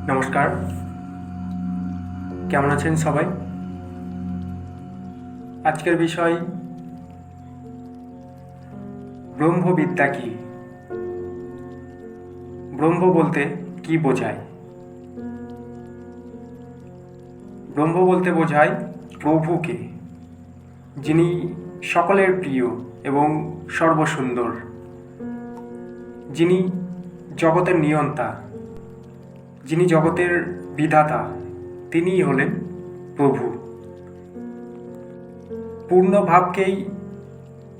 নমস্কার, কেমন আছেন সবাই? আজকের বিষয় ব্রহ্মবিদ্যা কি। ব্রহ্ম বলতে কি বোঝায়? ব্রহ্ম বলতে বোঝায় প্রভুকে, যিনি সকলের প্রিয় এবং সর্বসুন্দর, যিনি জগতের নিয়ন্তা, যিনি জগতের বিধাতা, তিনিই হলেন প্রভু। পূর্ণ ভাবকেই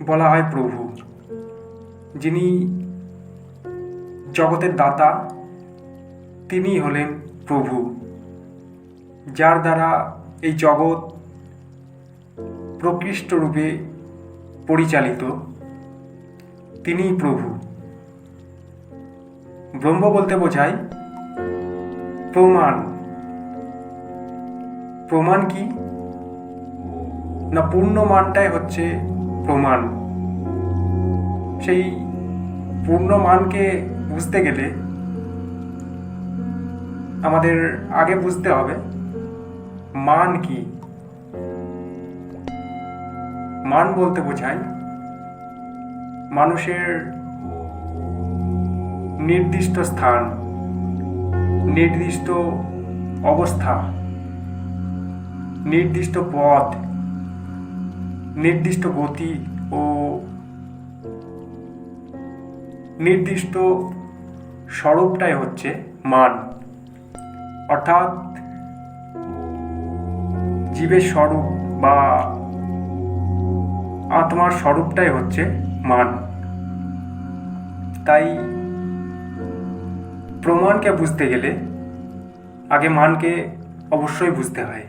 বলা হয় প্রভু। যিনি জগতের দাতা, তিনিই হলেন প্রভু। যার দ্বারা এই জগৎ প্রকৃষ্ট রূপে পরিচালিত, তিনিই প্রভু। ব্রহ্ম বলতে বোঝায় প্রমাণ। প্রমাণ কি না, পূর্ণ মানটাই হচ্ছে প্রমাণ। সেই পূর্ণ মানকে বুঝতে গেলে আমাদের আগে বুঝতে হবে মান কি। মান বলতে বোঝায় মানুষের নির্দিষ্ট স্থান, নির্দিষ্ট অবস্থা, নির্দিষ্ট পথ, নির্দিষ্ট গতি ও নির্দিষ্ট স্বরূপটাই হচ্ছে মান। অর্থাৎ জীবের স্বরূপ বা আত্মার স্বরূপটাই হচ্ছে মান। তাই প্রমাণকে বুঝতে গেলে আগে মানকে অবশ্যই বুঝতে হয়।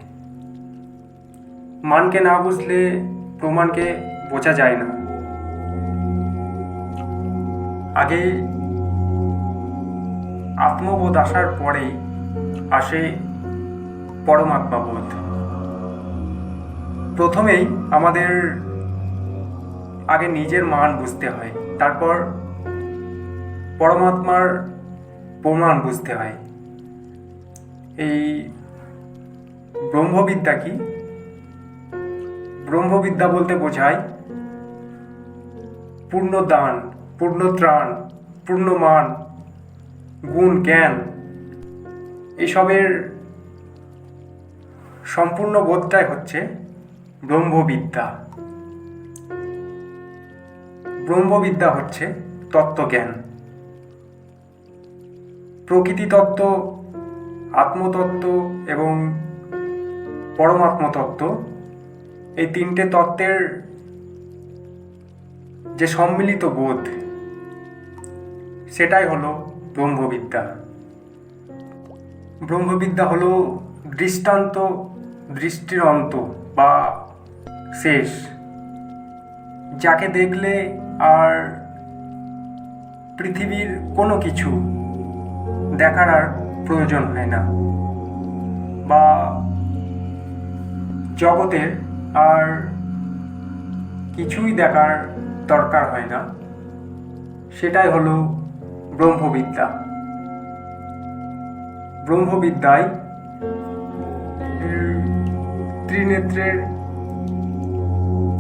মানকে না বুঝলে প্রমাণকে বোঝা যায় না। আগে আত্মবোধ আসার পরেই আসে পরমাত্মাবোধ। প্রথমেই আমাদের আগে নিজের মান বুঝতে হয়, তারপর পরমাত্মার প্রমাণ বুঝতে হয়। এই ব্রহ্মবিদ্যা কি? ব্রহ্মবিদ্যা বলতে বোঝায় পূর্ণ দান, পূর্ণ ত্রাণ, পূর্ণ মান, গুণ, জ্ঞান, এসবের সম্পূর্ণ বোধটাই হচ্ছে ব্রহ্মবিদ্যা। ব্রহ্মবিদ্যা হচ্ছে তত্ত্বজ্ঞান। প্রকৃতি তত্ত্ব, আত্মতত্ত্ব এবং পরমাত্মতত্ত্ব, এই তিনটে তত্ত্বের যে সম্মিলিত বোধ, সেটাই হলো ব্রহ্মবিদ্যা। ব্রহ্মবিদ্যা হলো দৃষ্টান্ত, দৃষ্টির অন্ত বা শেষ, যাকে দেখলে আর পৃথিবীর কোনো কিছু দেখার আর প্রয়োজন হয় না, বা জগতের আর কিছুই দেখার দরকার হয় না। সেটাই হলো ব্রহ্মবিদ্যা। ব্রহ্মবিদ্যায় ত্রিনেত্রের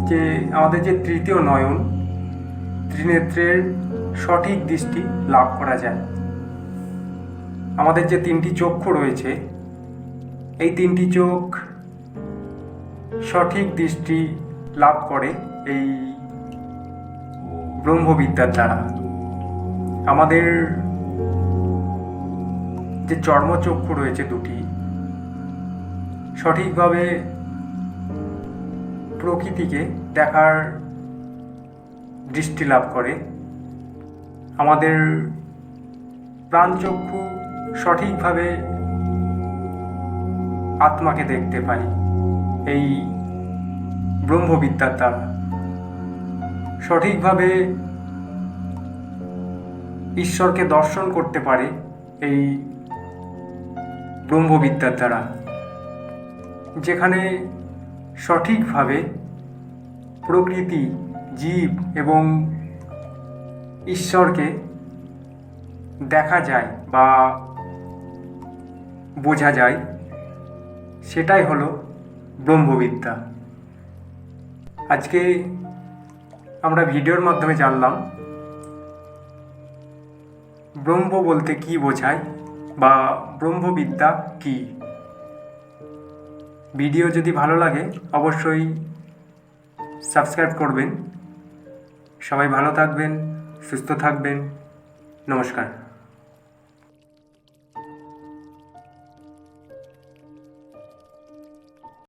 যে আমাদের যে তৃতীয় নয়ন, ত্রিনেত্রের সঠিক দৃষ্টি লাভ করা যায়। আমাদের যে তিনটি চক্ষু রয়েছে, এই তিনটি চোখ সঠিক দৃষ্টি লাভ করে এই ব্রহ্মবিদ্যার দ্বারা। আমাদের যে চর্মচক্ষু রয়েছে দুটি, সঠিকভাবে প্রকৃতিকে দেখার দৃষ্টি লাভ করে। আমাদের প্রাণচক্ষু সঠিকভাবে আত্মাকে দেখতে পাই এই ব্রহ্মবিদ্যার দ্বারা। সঠিকভাবে ঈশ্বরকে দর্শন করতে পারে এই ব্রহ্মবিদ্যার দ্বারা। যেখানে সঠিকভাবে প্রকৃতি, জীব এবং ঈশ্বরকে দেখা যায় বা বোঝা যায় সেটাই হলো ব্রহ্মবিদ্যা। আজকে আমরা ভিডিওর মাধ্যমে জানলাম ব্রহ্ম বলতে কী বোঝায় বা ব্রহ্মবিদ্যা কী। ভিডিও যদি ভালো লাগে অবশ্যই সাবস্ক্রাইব করবেন। সবাই ভালো থাকবেন, সুস্থ থাকবেন। নমস্কার।